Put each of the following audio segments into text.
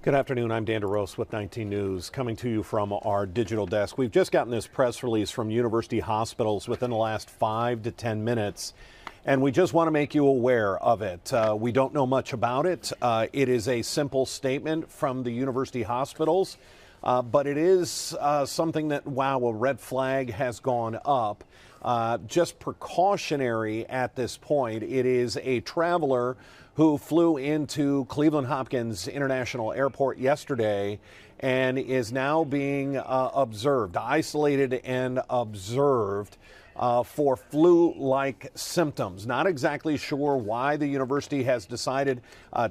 Good afternoon. I'm Dan DeRose with 19 News, coming to you from our digital desk. We've just gotten this press release from University Hospitals within the last 5 to 10 minutes, and we just want to make you aware of it. We don't know much about it. It is a simple statement from the University Hospitals, but it is something that, wow, a red flag has gone up. Just precautionary at this point. It is a traveler who flew into Cleveland Hopkins International Airport yesterday and is now being observed, isolated and observed for flu-like symptoms. Not exactly sure why the university has decided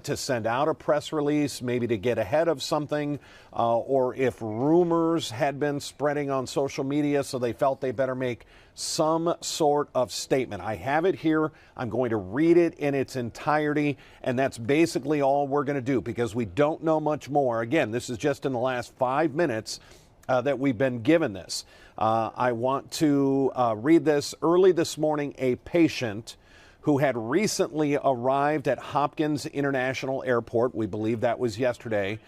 to send out a press release, maybe to get ahead of something, or if rumors had been spreading on social media, so they felt they better make some sort of statement. I have it here. I'm going to read it in its entirety, and that's basically all we're going to do because we don't know much more. Again, this is just in the last 5 minutes that we've been given this. I want to read this. Early this morning, a patient who had recently arrived at Hopkins International Airport, we believe that was yesterday,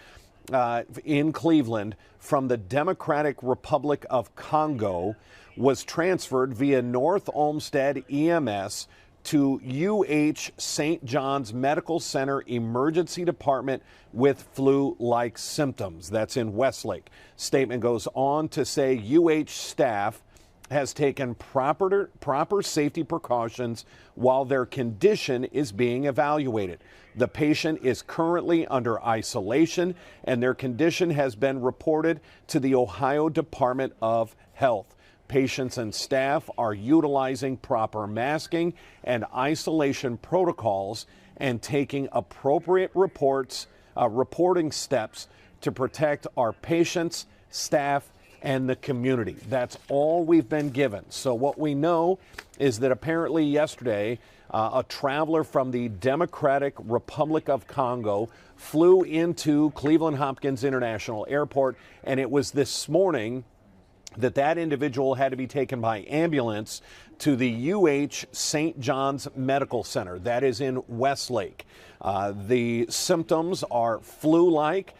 in Cleveland from the Democratic Republic of Congo, was transferred via North Olmsted EMS to UH St. John's Medical Center Emergency Department with flu-like symptoms. That's in Westlake. Statement goes on to say UH staff has taken proper safety precautions while their condition is being evaluated. The patient is currently under isolation and their condition has been reported to the Ohio Department of Health. Patients and staff are utilizing proper masking and isolation protocols and taking appropriate reporting steps to protect our patients, staff, and the community. That's all we've been given. So what we know is that apparently yesterday, a traveler from the Democratic Republic of Congo flew into Cleveland Hopkins International Airport, and it was this morning that individual had to be taken by ambulance to the UH St. John's Medical Center. That is in Westlake. The symptoms are flu-like.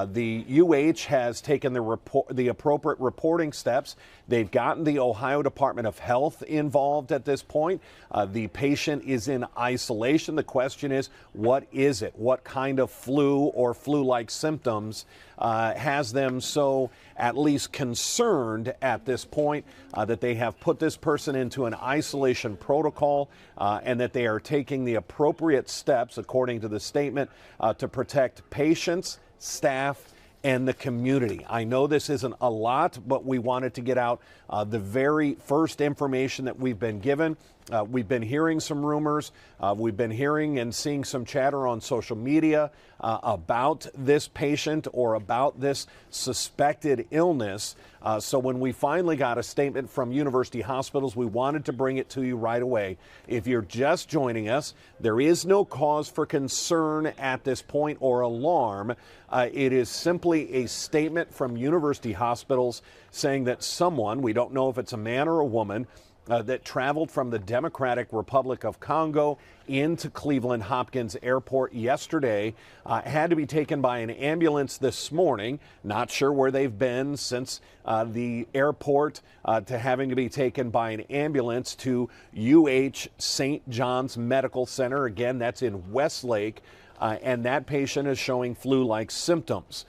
The UH has taken the appropriate reporting steps. They've gotten the Ohio Department of Health involved at this point. The patient is in isolation. The question is, what is it? What kind of flu or flu-like symptoms has them so at least concerned at this point that they have put this person into an isolation protocol and that they are taking the appropriate steps, according to the statement, to protect patients, staff, and the community. I know this isn't a lot, but we wanted to get out the very first information that we've been given. We've been hearing some rumors. We've been hearing and seeing some chatter on social media about this patient or about this suspected illness. So when we finally got a statement from University Hospitals, we wanted to bring it to you right away. If you're just joining us, there is no cause for concern at this point or alarm. It is simply a statement from University Hospitals saying that someone, we don't know if it's a man or a woman, that traveled from the Democratic Republic of Congo into Cleveland Hopkins Airport yesterday, had to be taken by an ambulance this morning. Not sure where they've been since the airport, to having to be taken by an ambulance to UH St. John's Medical Center. Again, that's in Westlake, and that patient is showing flu-like symptoms.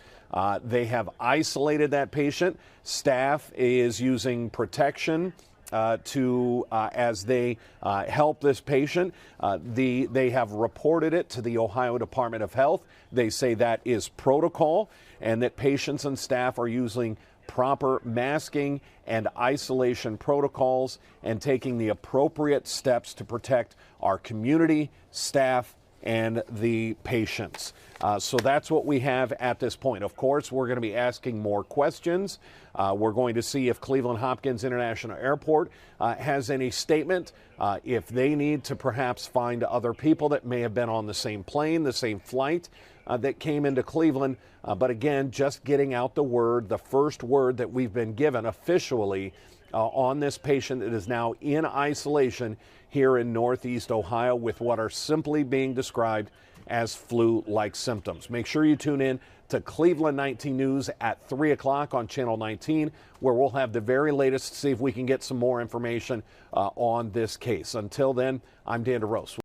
They have isolated that patient. Staff is using protection as they help this patient. They have reported it to the Ohio Department of Health. They say that is protocol and that patients and staff are using proper masking and isolation protocols and taking the appropriate steps to protect our community, staff, and the patients. So that's what we have at this point. Of course, we're going to be asking more questions. We're going to see if Cleveland Hopkins International Airport has any statement, if they need to perhaps find other people that may have been on the same plane, the same flight that came into Cleveland. But again, just getting out the word, the first word that we've been given officially on this patient that is now in isolation here in Northeast Ohio with what are simply being described as flu-like symptoms. Make sure you tune in to Cleveland 19 News at 3 o'clock on Channel 19, where we'll have the very latest to see if we can get some more information on this case. Until then, I'm Dan DeRose.